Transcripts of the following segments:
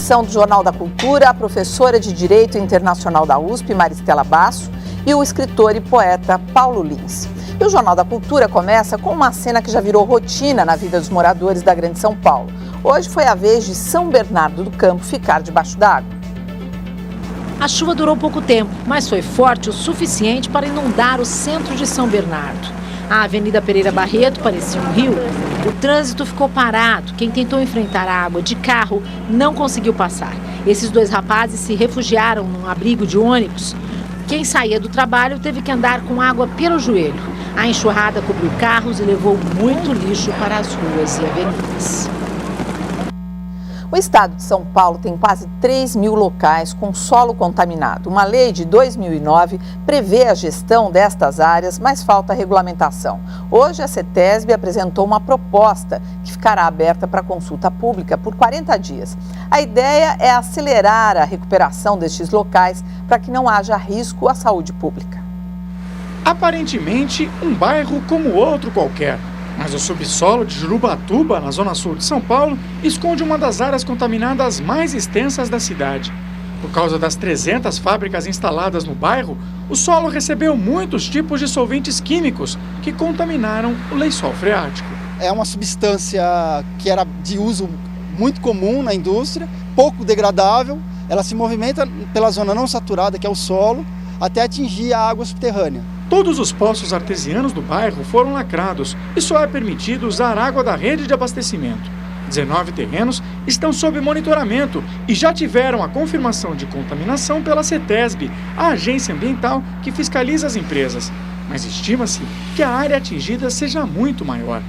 edição do Jornal da Cultura, a professora de Direito Internacional da USP, Maristela Basso, e o escritor e poeta Paulo Lins. E o Jornal da Cultura começa com uma cena que já virou rotina na vida dos moradores da Grande São Paulo. Hoje foi a vez de São Bernardo do Campo ficar debaixo d'água. A chuva durou pouco tempo, mas foi forte o suficiente para inundar o centro de São Bernardo. A Avenida Pereira Barreto parecia um rio. O trânsito ficou parado. Quem tentou enfrentar a água de carro não conseguiu passar. Esses dois rapazes se refugiaram num abrigo de ônibus. Quem saía do trabalho teve que andar com água pelo joelho. A enxurrada cobriu carros e levou muito lixo para as ruas e avenidas. O estado de São Paulo tem quase 3 mil locais com solo contaminado. Uma lei de 2009 prevê a gestão destas áreas, mas falta regulamentação. Hoje, a CETESB apresentou uma proposta que ficará aberta para consulta pública por 40 dias. A ideia é acelerar a recuperação destes locais para que não haja risco à saúde pública. Aparentemente, um bairro como outro qualquer. Mas o subsolo de Jurubatuba, na zona sul de São Paulo, esconde uma das áreas contaminadas mais extensas da cidade. Por causa das 300 fábricas instaladas no bairro, o solo recebeu muitos tipos de solventes químicos que contaminaram o lençol freático. É uma substância que era de uso muito comum na indústria, pouco degradável. Ela se movimenta pela zona não saturada, que é o solo, até atingir a água subterrânea. Todos os poços artesianos do bairro foram lacrados e só é permitido usar água da rede de abastecimento. 19 terrenos estão sob monitoramento e já tiveram a confirmação de contaminação pela CETESB, a agência ambiental que fiscaliza as empresas. Mas estima-se que a área atingida seja muito maior.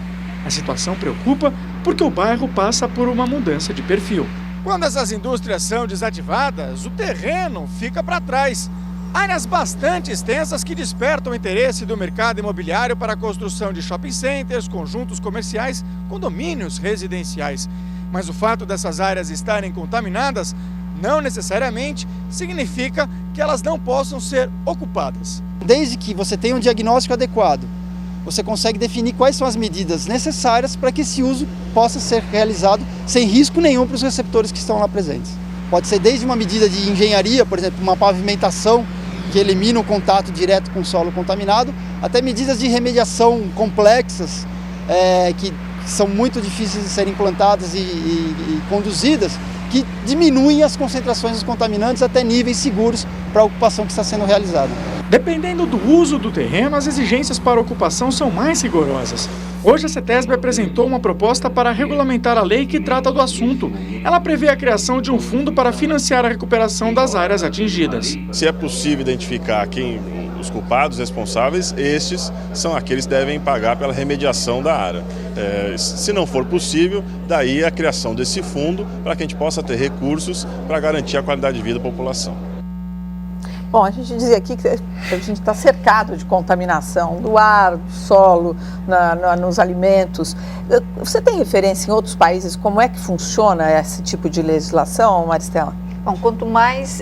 A situação preocupa porque o bairro passa por uma mudança de perfil. Quando essas indústrias são desativadas, o terreno fica para trás. Áreas bastante extensas que despertam o interesse do mercado imobiliário para a construção de shopping centers, conjuntos comerciais, condomínios residenciais. Mas o fato dessas áreas estarem contaminadas não necessariamente significa que elas não possam ser ocupadas. Desde que você tenha um diagnóstico adequado, você consegue definir quais são as medidas necessárias para que esse uso possa ser realizado sem risco nenhum para os receptores que estão lá presentes. Pode ser desde uma medida de engenharia, por exemplo, uma pavimentação que elimina o contato direto com o solo contaminado, até medidas de remediação complexas, que são muito difíceis de serem implantadas e conduzidas, que diminuem as concentrações dos contaminantes até níveis seguros para a ocupação que está sendo realizada. Dependendo do uso do terreno, as exigências para a ocupação são mais rigorosas. Hoje a CETESB apresentou uma proposta para regulamentar a lei que trata do assunto. Ela prevê a criação de um fundo para financiar a recuperação das áreas atingidas. Se é possível identificar os culpados responsáveis, estes são aqueles que devem pagar pela remediação da área. Se não for possível, daí a criação desse fundo para que a gente possa ter recursos para garantir a qualidade de vida da população. Bom, a gente dizia aqui que a gente está cercado de contaminação do ar, do solo, nos alimentos. Você tem referência em outros países como é que funciona esse tipo de legislação, Maristela? Bom, quanto mais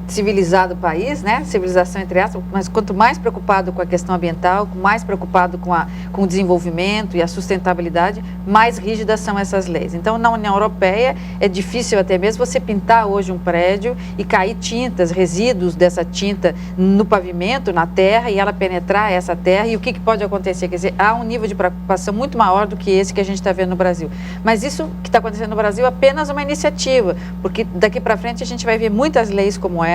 civilizado o país, né? Civilização entre aspas, mas quanto mais preocupado com a questão ambiental, mais preocupado com o desenvolvimento e a sustentabilidade, mais rígidas são essas leis. Então, na União Europeia, é difícil até mesmo você pintar hoje um prédio e cair tintas, resíduos dessa tinta no pavimento, na terra, e ela penetrar essa terra. E o que pode acontecer? Quer dizer, há um nível de preocupação muito maior do que esse que a gente está vendo no Brasil. Mas isso que está acontecendo no Brasil é apenas uma iniciativa, porque daqui para frente a gente vai ver muitas leis como essa,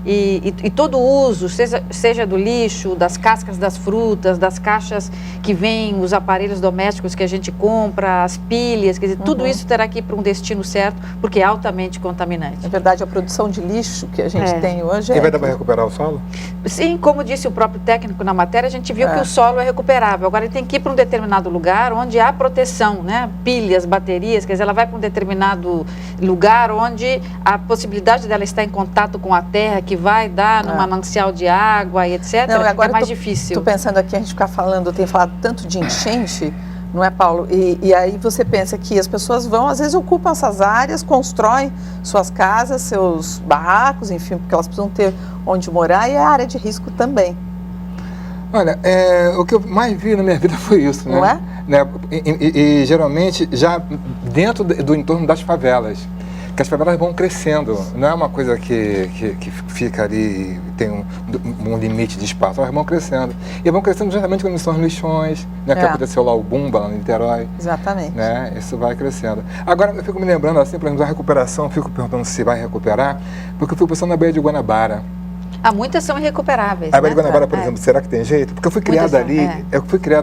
e todo o uso, seja do lixo, das cascas das frutas, das caixas que vêm, os aparelhos domésticos que a gente compra, as pilhas, quer dizer, tudo isso terá que ir para um destino certo, porque é altamente contaminante. É verdade, a produção de lixo que a gente tem hoje E vai dar para recuperar o solo? Sim, como disse o próprio técnico na matéria, a gente viu que o solo é recuperável. Agora ele tem que ir para um determinado lugar onde há proteção, né? Pilhas, baterias, quer dizer, ela vai para um determinado lugar onde a possibilidade dela estar em contato com a terra, que vai dar no manancial de água e etc. Não, agora é mais difícil. Estou pensando aqui, a gente tem falado tanto de enchente, não é, Paulo? E aí você pensa que as pessoas vão, às vezes ocupam essas áreas, constroem suas casas, seus barracos, enfim, porque elas precisam ter onde morar, e é área de risco também. Olha, o que eu mais vi na minha vida foi isso, né? Não é? E geralmente já dentro do entorno das favelas. que as favelas vão crescendo, não é uma coisa que fica ali, tem um limite de espaço, elas vão crescendo. E vão crescendo justamente quando são os lixões, né, que aconteceu lá o Bumba, lá no Niterói. Exatamente. Né, isso vai crescendo. Agora, eu fico me lembrando, assim, por exemplo, da recuperação, eu fico perguntando se vai recuperar, porque eu fui pensando na Baía de Guanabara. Muitas são irrecuperáveis. A Baía de Guanabara, por exemplo, será que tem jeito? Porque eu fui criado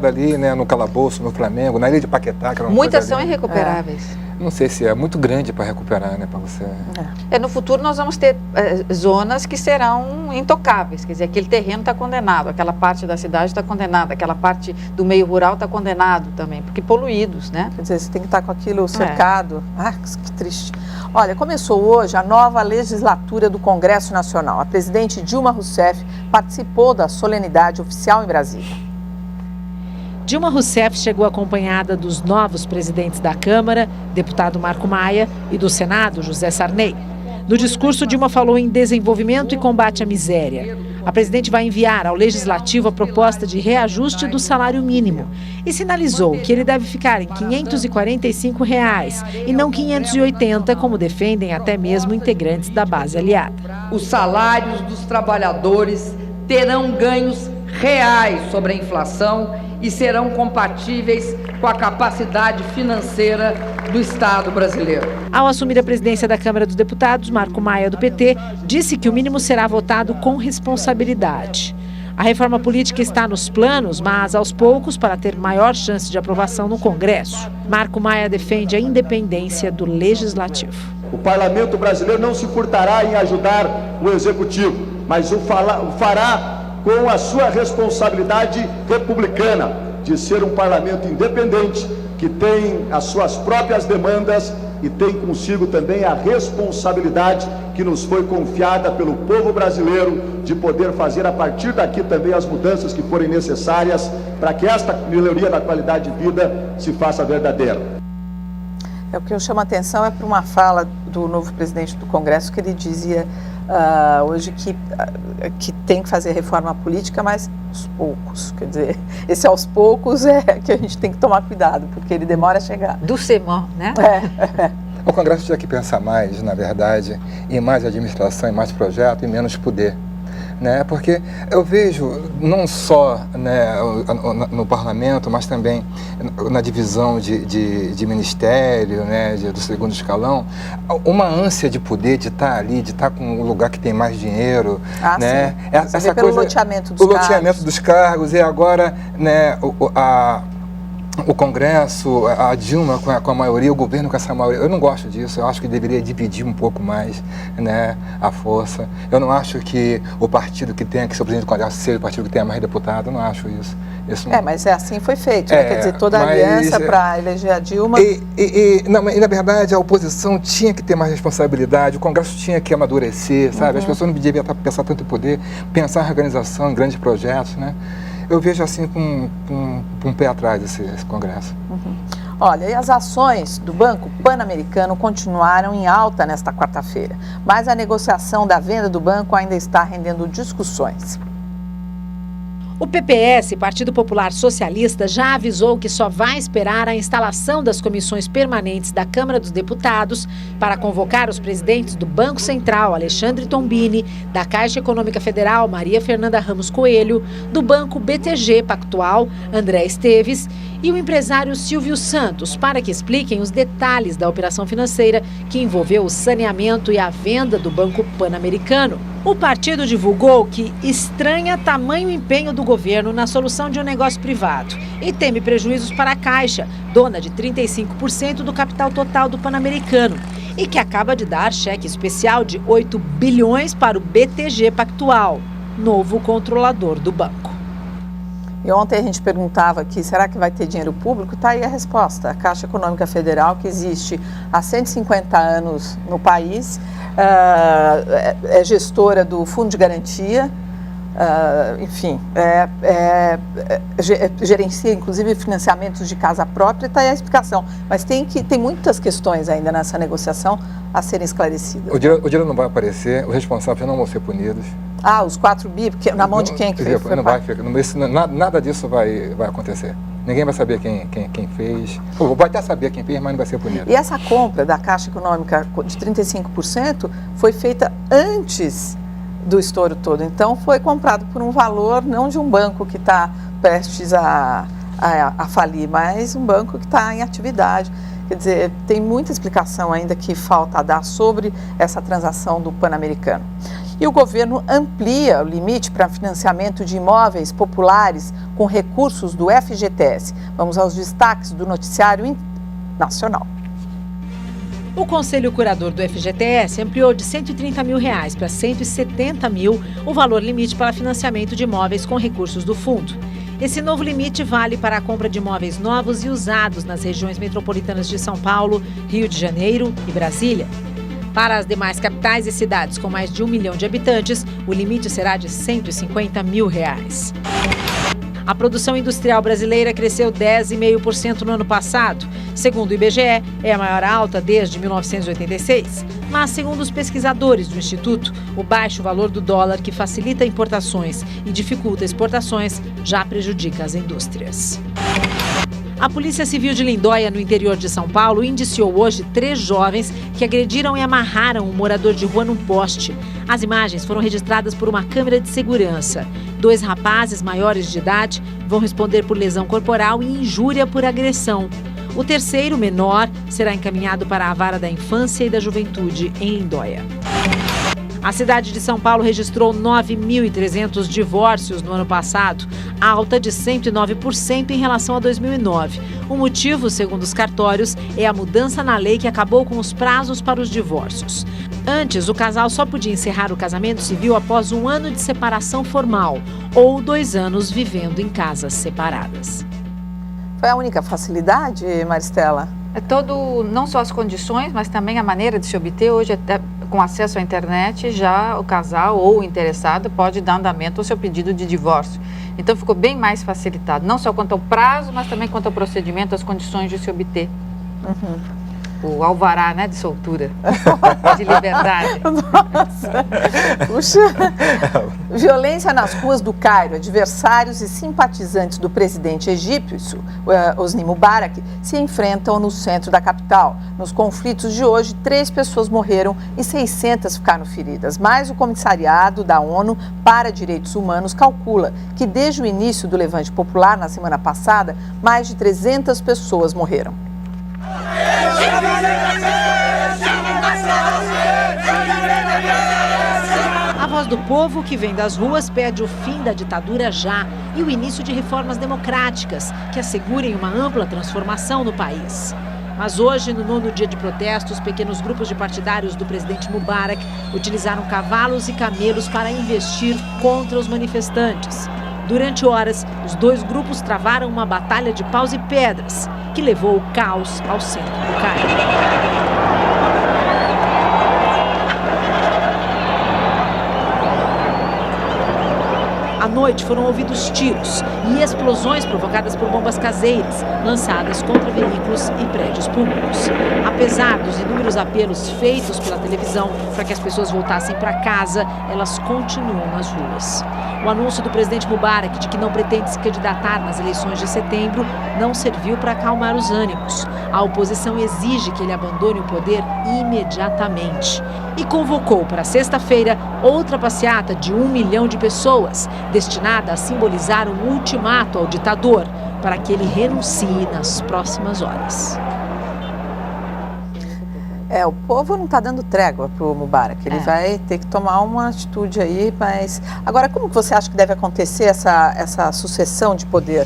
ali, né, no Calabouço, no Flamengo, na Ilha de Paquetá. Que era uma muitas coisa são ali. irrecuperáveis. Não sei se é muito grande para recuperar, né, para você. No futuro nós vamos ter zonas que serão intocáveis, quer dizer, aquele terreno está condenado, aquela parte da cidade está condenada, aquela parte do meio rural está condenado também, porque poluídos, né? Quer dizer, você tem que estar com aquilo cercado. Que triste. Olha, começou hoje a nova legislatura do Congresso Nacional. A presidente Dilma Rousseff participou da solenidade oficial em Brasília. Dilma Rousseff chegou acompanhada dos novos presidentes da Câmara, deputado Marco Maia, e do Senado, José Sarney. No discurso, Dilma falou em desenvolvimento e combate à miséria. A presidente vai enviar ao Legislativo a proposta de reajuste do salário mínimo e sinalizou que ele deve ficar em R$ 545 e não R$ 580, como defendem até mesmo integrantes da base aliada. Os salários dos trabalhadores terão ganhos reais sobre a inflação e serão compatíveis com a capacidade financeira do Estado brasileiro. Ao assumir a presidência da Câmara dos Deputados, Marco Maia, do PT, disse que o mínimo será votado com responsabilidade. A reforma política está nos planos, mas aos poucos, para ter maior chance de aprovação no Congresso. Marco Maia defende a independência do Legislativo. O Parlamento brasileiro não se furtará em ajudar o Executivo, mas o fará com a sua responsabilidade republicana de ser um parlamento independente, que tem as suas próprias demandas e tem consigo também a responsabilidade que nos foi confiada pelo povo brasileiro de poder fazer a partir daqui também as mudanças que forem necessárias para que esta melhoria da qualidade de vida se faça verdadeira. O que eu chamo a atenção é para uma fala do novo presidente do Congresso, que ele dizia hoje que tem que fazer reforma política, mas aos poucos. Quer dizer, esse aos poucos é que a gente tem que tomar cuidado, porque ele demora a chegar. Do sermão, né? O Congresso tinha que pensar mais, na verdade, em mais administração, em mais projeto e menos poder. Né? Porque eu vejo, não só, né, no parlamento, mas também na divisão de ministério, né, do segundo escalão, uma ânsia de poder, de estar ali, de estar com o lugar que tem mais dinheiro. Né? Essa coisa, loteamento dos cargos, e agora, né, o Congresso, a Dilma com a maioria, o governo com essa maioria. Eu não gosto disso, eu acho que deveria dividir um pouco mais, né, a força. Eu não acho que o partido que tenha que ser o presidente do Congresso seja o partido que tenha mais deputado, eu não acho isso. Não... mas assim foi feito, né? Quer dizer, toda a aliança para eleger a Dilma... E na verdade, a oposição tinha que ter mais responsabilidade, o Congresso tinha que amadurecer, sabe? As pessoas não deviam pensar tanto em poder, pensar em organização, em grandes projetos, né? Eu vejo assim com um pé atrás esse Congresso. Olha, e as ações do Banco Pan-Americano continuaram em alta nesta quarta-feira, mas a negociação da venda do banco ainda está rendendo discussões. O PPS, Partido Popular Socialista, já avisou que só vai esperar a instalação das comissões permanentes da Câmara dos Deputados para convocar os presidentes do Banco Central, Alexandre Tombini, da Caixa Econômica Federal, Maria Fernanda Ramos Coelho, do Banco BTG Pactual, André Esteves, e o empresário Silvio Santos, para que expliquem os detalhes da operação financeira que envolveu o saneamento e a venda do Banco Pan-Americano. O partido divulgou que estranha tamanho empenho do governo na solução de um negócio privado e teme prejuízos para a Caixa, dona de 35% do capital total do Pan-Americano, e que acaba de dar cheque especial de 8 bilhões para o BTG Pactual, novo controlador do banco. E ontem a gente perguntava aqui, será que vai ter dinheiro público? Está aí a resposta. A Caixa Econômica Federal, que existe há 150 anos no país, é gestora do Fundo de Garantia, gerencia inclusive financiamentos de casa própria, está aí a explicação. Mas tem muitas questões ainda nessa negociação a serem esclarecidas. O dinheiro não vai aparecer, os responsáveis não vão ser punidos. Os 4 bi, na mão de quem que foi? Não vai ficar, nada disso vai acontecer. Ninguém vai saber quem fez. Ou vai até saber quem fez, mas não vai ser punido. E essa compra da Caixa Econômica de 35% foi feita antes do estouro todo. Então, foi comprado por um valor não de um banco que está prestes a falir, mas um banco que está em atividade. Quer dizer, tem muita explicação ainda que falta dar sobre essa transação do Pan-Americano. E o governo amplia o limite para financiamento de imóveis populares com recursos do FGTS. Vamos aos destaques do noticiário nacional. O Conselho Curador do FGTS ampliou de R$ 130 mil para R$ 170 mil o valor limite para financiamento de imóveis com recursos do fundo. Esse novo limite vale para a compra de imóveis novos e usados nas regiões metropolitanas de São Paulo, Rio de Janeiro e Brasília. Para as demais capitais e cidades com mais de 1 milhão de habitantes, o limite será de R$ 150 mil. A produção industrial brasileira cresceu 10,5% no ano passado. Segundo o IBGE, é a maior alta desde 1986. Mas, segundo os pesquisadores do Instituto, o baixo valor do dólar, que facilita importações e dificulta exportações, já prejudica as indústrias. A Polícia Civil de Lindóia, no interior de São Paulo, indiciou hoje 3 jovens que agrediram e amarraram um morador de rua num poste. As imagens foram registradas por uma câmera de segurança. 2 rapazes maiores de idade vão responder por lesão corporal e injúria por agressão. O terceiro, menor, será encaminhado para a Vara da Infância e da Juventude, em Lindóia. A cidade de São Paulo registrou 9.300 divórcios no ano passado, alta de 109% em relação a 2009. O motivo, segundo os cartórios, é a mudança na lei que acabou com os prazos para os divórcios. Antes, o casal só podia encerrar o casamento civil após 1 ano de separação formal ou 2 anos vivendo em casas separadas. Foi a única facilidade, Maristela? É todo, não só as condições, mas também a maneira de se obter. Hoje, até com acesso à internet, já o casal ou o interessado pode dar andamento ao seu pedido de divórcio. Então, ficou bem mais facilitado, não só quanto ao prazo, mas também quanto ao procedimento, as condições de se obter. O alvará, né, de soltura, de liberdade. Nossa, puxa. Violência nas ruas do Cairo. Adversários e simpatizantes do presidente egípcio, Hosni Mubarak, se enfrentam no centro da capital. Nos conflitos de hoje, 3 pessoas morreram e 600 ficaram feridas. Mas o Comissariado da ONU para Direitos Humanos calcula que desde o início do levante popular, na semana passada, mais de 300 pessoas morreram. A voz do povo que vem das ruas pede o fim da ditadura já e o início de reformas democráticas que assegurem uma ampla transformação no país. Mas hoje, no 9º dia de protestos, pequenos grupos de partidários do presidente Mubarak utilizaram cavalos e camelos para investir contra os manifestantes. Durante horas, os 2 grupos travaram uma batalha de paus e pedras, que levou o caos ao centro do Cairo. À noite foram ouvidos tiros e explosões provocadas por bombas caseiras, lançadas contra veículos e prédios públicos. Apesar dos inúmeros apelos feitos pela televisão para que as pessoas voltassem para casa, elas continuam nas ruas. O anúncio do presidente Mubarak de que não pretende se candidatar nas eleições de setembro não serviu para acalmar os ânimos. A oposição exige que ele abandone o poder imediatamente e convocou para sexta-feira outra passeata de 1 milhão de pessoas, destinada a simbolizar um ultimato ao ditador para que ele renuncie nas próximas horas. O povo não está dando trégua para o Mubarak, ele vai ter que tomar uma atitude aí, mas... Agora, como que você acha que deve acontecer essa sucessão de poder?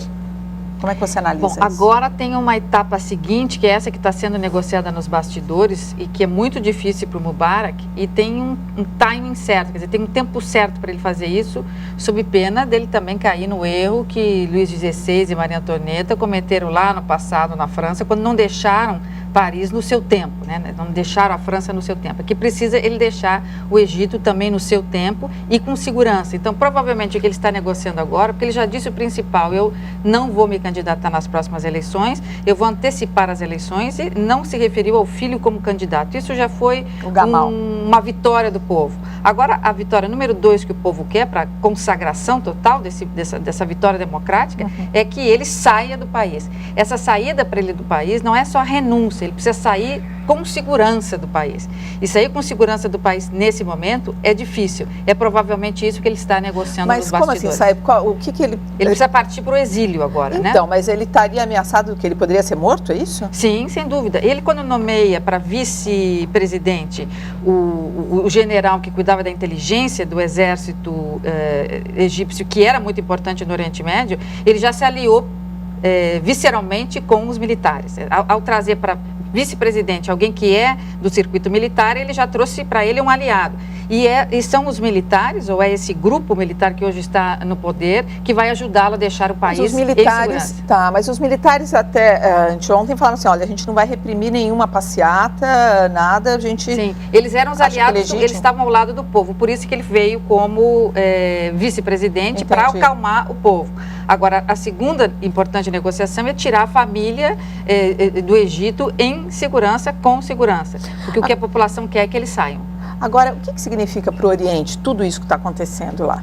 Como é que você analisa isso? Agora tem uma etapa seguinte, que é essa que está sendo negociada nos bastidores e que é muito difícil para o Mubarak e tem um timing certo, quer dizer, tem um tempo certo para ele fazer isso, sob pena dele também cair no erro que Luís XVI e Maria Antonieta cometeram lá no passado na França, quando não deixaram Paris no seu tempo, né? Não deixaram a França no seu tempo. Aqui precisa ele deixar o Egito também no seu tempo e com segurança. Então, provavelmente, o que ele está negociando agora, porque ele já disse o principal, eu não vou me candidatar nas próximas eleições, eu vou antecipar as eleições e não se referiu ao filho como candidato. Isso já foi uma vitória do povo. Agora, a vitória número 2 que o povo quer, para consagração total dessa vitória democrática, é que ele saia do país. Essa saída para ele do país não é só renúncia, ele precisa sair com segurança do país. E sair com segurança do país nesse momento é difícil. É provavelmente isso que ele está negociando nos bastidores. Mas como assim, sabe? O que ele... Ele precisa partir para o exílio agora, né? Então, mas ele estaria ameaçado que ele poderia ser morto, é isso? Sim, sem dúvida. Ele, quando nomeia para vice-presidente o general que cuidava da inteligência do exército egípcio, que era muito importante no Oriente Médio, ele já se aliou visceralmente com os militares. Ao trazer para vice-presidente alguém que é do circuito militar, ele já trouxe para ele um aliado. E são os militares, ou é esse grupo militar que hoje está no poder, que vai ajudá-lo a deixar o país em segurança. Mas os militares até anteontem falaram assim, olha, a gente não vai reprimir nenhuma passeata, nada, a gente... Sim, eles eram os aliados, eles estavam ao lado do povo, por isso que ele veio como vice-presidente para acalmar o povo. Agora, a segunda importante negociação é tirar a família do Egito em segurança, com segurança, porque o que a população quer é que eles saiam. Agora, o que significa para o Oriente tudo isso que está acontecendo lá?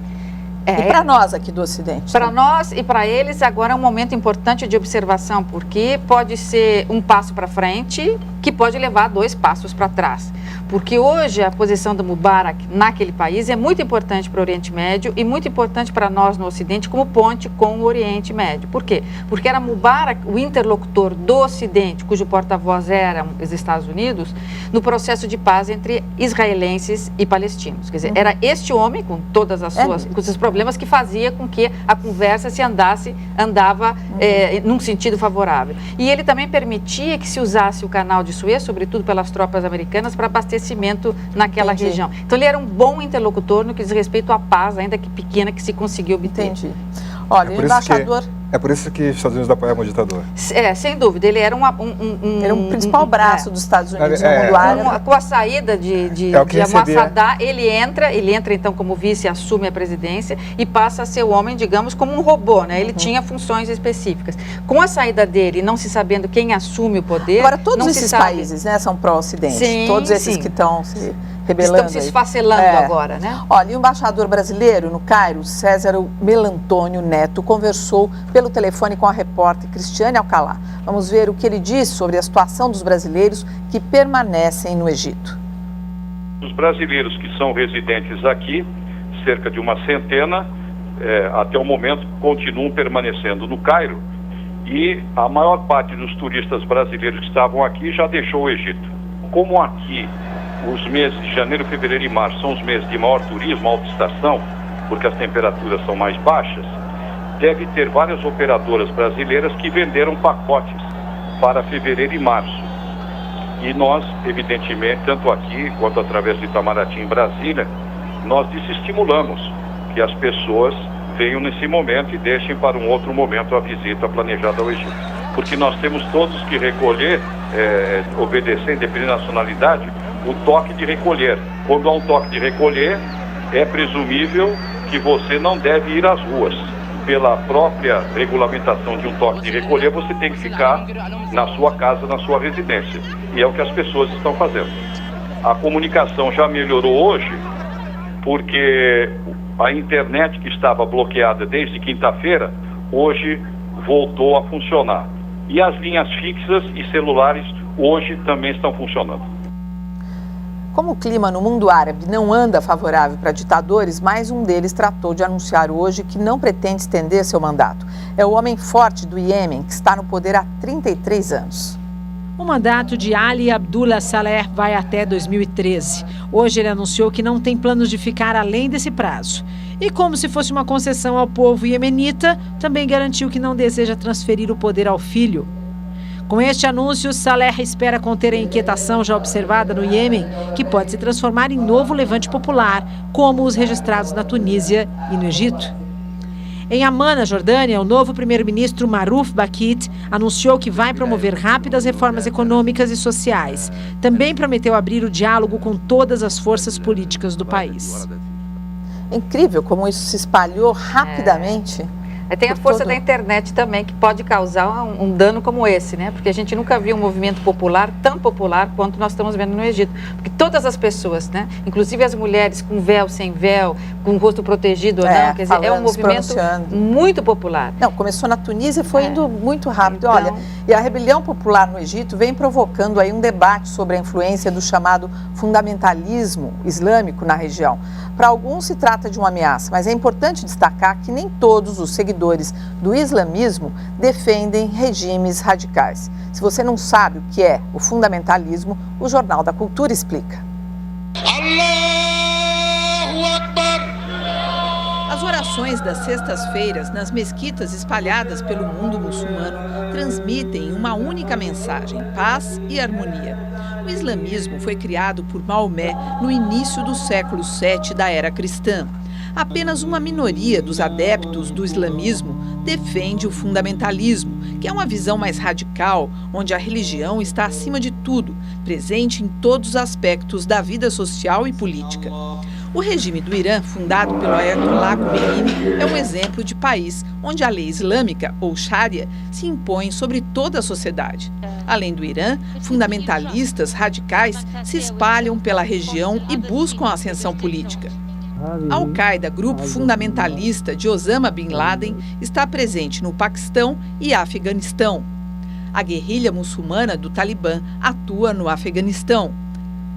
E para nós aqui do Ocidente? Para nós e para eles, agora é um momento importante de observação, porque pode ser um passo para frente, que pode levar 2 passos para trás. Porque hoje a posição do Mubarak naquele país é muito importante para o Oriente Médio e muito importante para nós no Ocidente como ponte com o Oriente Médio. Por quê? Porque era Mubarak o interlocutor do Ocidente, cujo porta-voz eram os Estados Unidos, no processo de paz entre israelenses e palestinos. Quer dizer, era este homem, com todas as suas com seus problemas, que fazia com que a conversa andava num sentido favorável. E ele também permitia que se usasse o canal de Suez, sobretudo pelas tropas americanas, para abastecimento naquela região. Então, ele era um bom interlocutor no que diz respeito à paz, ainda que pequena, que se conseguiu obter. Entendi. Olha, o embaixador... É por isso que os Estados Unidos apoiavam o ditador. Sem dúvida. Ele era era um principal braço dos Estados Unidos no mundo árabe. Com a saída de Anwar Sadat, ele entra então como vice, assume a presidência e passa a ser o homem, digamos, como um robô, né? Ele tinha funções específicas. Com a saída dele, não se sabendo quem assume o poder... Agora, todos esses países, né, são pró-Ocidente. Sim, todos esses que estão se rebelando. Estão se esfacelando agora, né? Olha, e o embaixador brasileiro no Cairo, César Melantônio Neto, conversou pelo telefone com a repórter Cristiane Alcalá. Vamos ver o que ele diz sobre a situação dos brasileiros que permanecem no Egito. Os brasileiros que são residentes aqui, cerca de uma centena, até o momento continuam permanecendo no Cairo, e a maior parte dos turistas brasileiros que estavam aqui já deixou o Egito. Como aqui os meses de janeiro, fevereiro e março são os meses de maior turismo, alta estação, porque as temperaturas são mais baixas, deve ter várias operadoras brasileiras que venderam pacotes para fevereiro e março. E nós, evidentemente, tanto aqui quanto através do Itamaraty em Brasília, nós desestimulamos que as pessoas venham nesse momento e deixem para um outro momento a visita planejada ao Egito. Porque nós temos todos que recolher, obedecer, independente da nacionalidade, o toque de recolher. Quando há um toque de recolher, é presumível que você não deve ir às ruas. Pela própria regulamentação de um toque de recolher, você tem que ficar na sua casa, na sua residência. E é o que as pessoas estão fazendo. A comunicação já melhorou hoje, porque a internet que estava bloqueada desde quinta-feira, hoje voltou a funcionar. E as linhas fixas e celulares hoje também estão funcionando. Como o clima no mundo árabe não anda favorável para ditadores, mais um deles tratou de anunciar hoje que não pretende estender seu mandato. É o homem forte do Iêmen, que está no poder há 33 anos. O mandato de Ali Abdullah Saleh vai até 2013. Hoje ele anunciou que não tem planos de ficar além desse prazo. E como se fosse uma concessão ao povo iemenita, também garantiu que não deseja transferir o poder ao filho. Com este anúncio, Saleh espera conter a inquietação já observada no Iêmen, que pode se transformar em novo levante popular, como os registrados na Tunísia e no Egito. Em Amman, na Jordânia, o novo primeiro-ministro Maruf Bakit anunciou que vai promover rápidas reformas econômicas e sociais. Também prometeu abrir o diálogo com todas as forças políticas do país. É incrível como isso se espalhou rapidamente. Tem a força da internet também, que pode causar um dano como esse, né? Porque a gente nunca viu um movimento popular tão popular quanto nós estamos vendo no Egito. Porque todas as pessoas, né? Inclusive as mulheres com véu, sem véu, com o rosto protegido ou não, quer dizer, é um movimento muito popular. Não, começou na Tunísia e foi indo muito rápido. Então, olha, e a rebelião popular no Egito vem provocando aí um debate sobre a influência do chamado fundamentalismo islâmico na região. Para alguns se trata de uma ameaça, mas é importante destacar que nem todos os seguidores do islamismo defendem regimes radicais. Se você não sabe o que é o fundamentalismo, o Jornal da Cultura explica. As orações das sextas-feiras nas mesquitas espalhadas pelo mundo muçulmano transmitem uma única mensagem: paz e harmonia. O islamismo foi criado por Maomé no início do século VII da era cristã. Apenas uma minoria dos adeptos do islamismo defende o fundamentalismo, que é uma visão mais radical, onde a religião está acima de tudo, presente em todos os aspectos da vida social e política. O regime do Irã, fundado pelo Ayatollah Khomeini, é um exemplo de país onde a lei islâmica, ou Sharia, se impõe sobre toda a sociedade. Além do Irã, fundamentalistas radicais se espalham pela região e buscam a ascensão política. A Al-Qaeda, grupo fundamentalista de Osama Bin Laden, está presente no Paquistão e Afeganistão. A guerrilha muçulmana do Talibã atua no Afeganistão.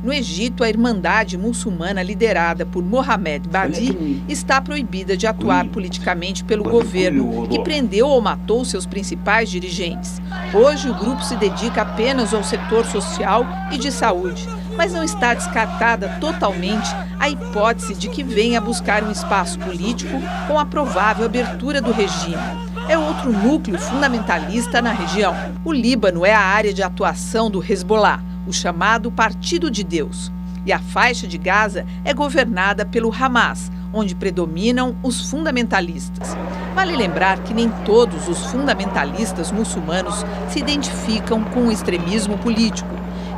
No Egito, a Irmandade Muçulmana, liderada por Mohamed Badi, está proibida de atuar politicamente pelo governo, que prendeu ou matou seus principais dirigentes. Hoje, o grupo se dedica apenas ao setor social e de saúde, mas não está descartada totalmente a hipótese de que venha buscar um espaço político com a provável abertura do regime. É outro núcleo fundamentalista na região. O Líbano é a área de atuação do Hezbollah, o chamado Partido de Deus. E a faixa de Gaza é governada pelo Hamas, onde predominam os fundamentalistas. Vale lembrar que nem todos os fundamentalistas muçulmanos se identificam com o extremismo político.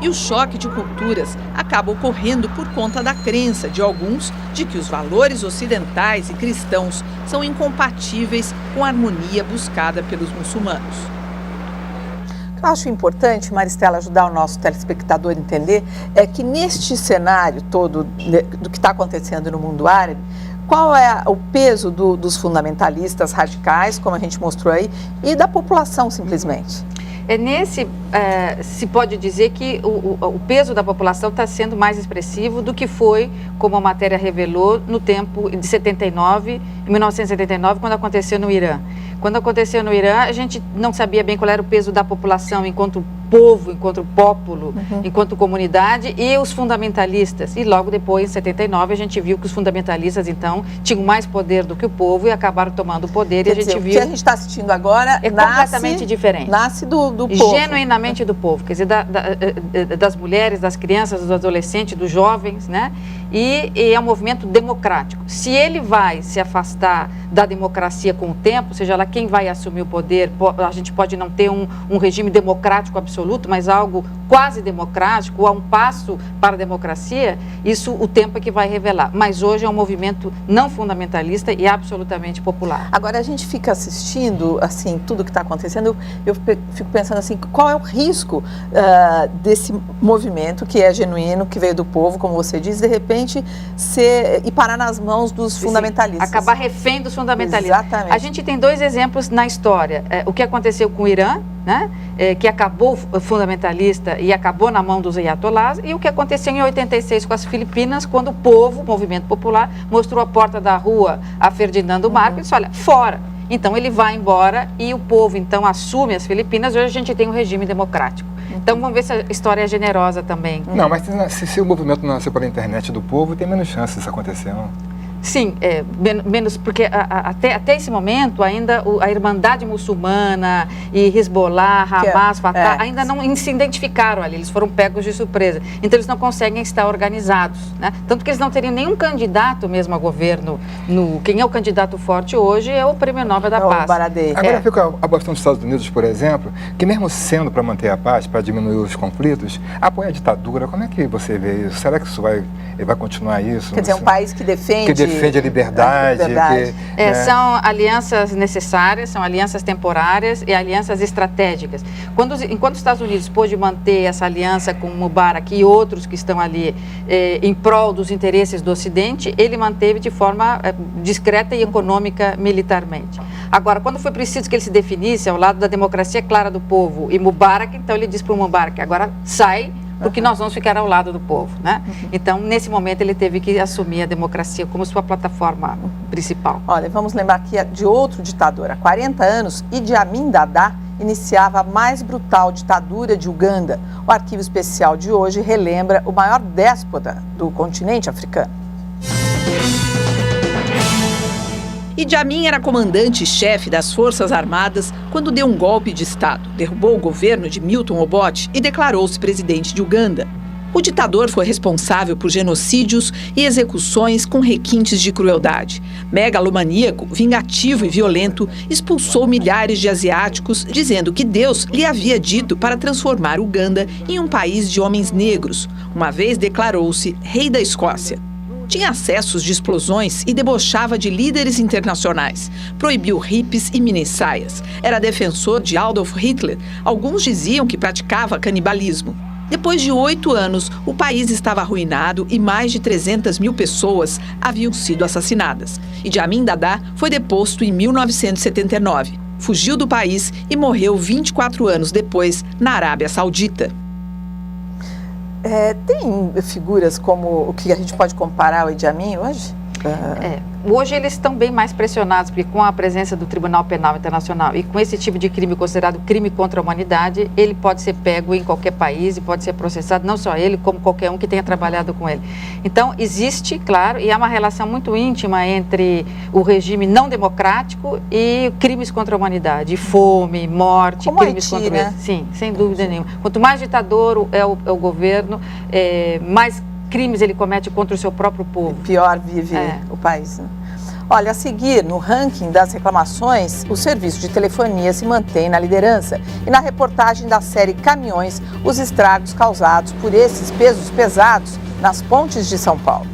E o choque de culturas acaba ocorrendo por conta da crença de alguns de que os valores ocidentais e cristãos são incompatíveis com a harmonia buscada pelos muçulmanos. Eu acho importante, Maristela, ajudar o nosso telespectador a entender que neste cenário todo do que está acontecendo no mundo árabe, qual é o peso dos fundamentalistas radicais, como a gente mostrou aí, e da população simplesmente? Se pode dizer que o peso da população está sendo mais expressivo do que foi, como a matéria revelou, no tempo de 1979, quando aconteceu no Irã. Quando aconteceu no Irã, a gente não sabia bem qual era o peso da população enquanto povo, enquanto pópulo, enquanto comunidade, e os fundamentalistas. E logo depois, em 79, a gente viu que os fundamentalistas, então, tinham mais poder do que o povo e acabaram tomando o poder. Quer dizer, o que a gente está assistindo agora é completamente diferente. Nasce do povo. Genuinamente do povo, quer dizer, das mulheres, das crianças, dos adolescentes, dos jovens, né? E é um movimento democrático. Se ele vai se afastar da democracia com o tempo, seja lá quem vai assumir o poder, a gente pode não ter um regime democrático absoluto, mas algo quase democrático, a um passo para a democracia, isso o tempo é que vai revelar. Mas hoje é um movimento não fundamentalista e absolutamente popular. Agora, a gente fica assistindo, assim, tudo que está acontecendo, eu fico pensando assim, qual é o risco desse movimento que é genuíno, que veio do povo, como você diz, de repente e parar nas mãos dos fundamentalistas. Acabar refém dos fundamentalistas. Exatamente. A gente tem dois exemplos na história. O que aconteceu com o Irã, né, que acabou fundamentalista e acabou na mão dos ayatollahs, e o que aconteceu em 86 com as Filipinas, quando o povo, o movimento popular, mostrou a porta da rua a Ferdinando Marcos e disse, olha, fora. Então ele vai embora e o povo então assume as Filipinas. Hoje a gente tem um regime democrático. Então vamos ver se a história é generosa também. Não, mas se o movimento nasceu pela internet do povo, tem menos chance disso acontecer, não? Sim, menos, porque até esse momento ainda a Irmandade Muçulmana e Hezbollah, Hamas, Fatah, ainda não se identificaram ali, eles foram pegos de surpresa. Então eles não conseguem estar organizados, né? Tanto que eles não teriam nenhum candidato mesmo a governo. Quem é o candidato forte hoje é o Prêmio Nobel da Paz. Agora fica a questão dos Estados Unidos, por exemplo, que mesmo sendo para manter a paz, para diminuir os conflitos, apoia a ditadura. Como é que você vê isso? Será que isso vai continuar isso? Quer dizer, um país que defende defende a liberdade. São alianças necessárias, são alianças temporárias e alianças estratégicas. Enquanto os Estados Unidos pôde manter essa aliança com Mubarak e outros que estão ali em prol dos interesses do Ocidente, ele manteve de forma discreta e econômica militarmente. Agora, quando foi preciso que ele se definisse ao lado da democracia clara do povo e Mubarak, então ele disse para o Mubarak, agora sai, porque nós vamos ficar ao lado do povo, né? Então, nesse momento, ele teve que assumir a democracia como sua plataforma principal. Olha, vamos lembrar aqui de outro ditador. Há 40 anos, Idi Amin Dada iniciava a mais brutal ditadura de Uganda. O arquivo especial de hoje relembra o maior déspota do continente africano. Idi Amin era comandante-chefe das Forças Armadas quando deu um golpe de Estado, derrubou o governo de Milton Obote e declarou-se presidente de Uganda. O ditador foi responsável por genocídios e execuções com requintes de crueldade. Megalomaníaco, vingativo e violento, expulsou milhares de asiáticos, dizendo que Deus lhe havia dito para transformar Uganda em um país de homens negros. Uma vez declarou-se rei da Escócia. Tinha acessos de explosões e debochava de líderes internacionais. Proibiu hippies e minissaias. Era defensor de Adolf Hitler. Alguns diziam que praticava canibalismo. Depois de 8 anos, o país estava arruinado e mais de 300 mil pessoas haviam sido assassinadas. Idi Amin Dada foi deposto em 1979. Fugiu do país e morreu 24 anos depois na Arábia Saudita. Tem figuras como o que a gente pode comparar ao Idi Amin hoje? Hoje eles estão bem mais pressionados, porque com a presença do Tribunal Penal Internacional e com esse tipo de crime considerado crime contra a humanidade, ele pode ser pego em qualquer país e pode ser processado, não só ele, como qualquer um que tenha trabalhado com ele. Então, existe, claro, e há uma relação muito íntima entre o regime não democrático e crimes contra a humanidade, fome, morte, como crimes Haiti, contra né? Sim, sem dúvida nenhuma. Quanto mais ditador é o governo, mais crimes ele comete contra o seu próprio povo. E pior vive o país. Né? Olha, a seguir, no ranking das reclamações, o serviço de telefonia se mantém na liderança. E na reportagem da série Caminhões, os estragos causados por esses pesos pesados nas pontes de São Paulo.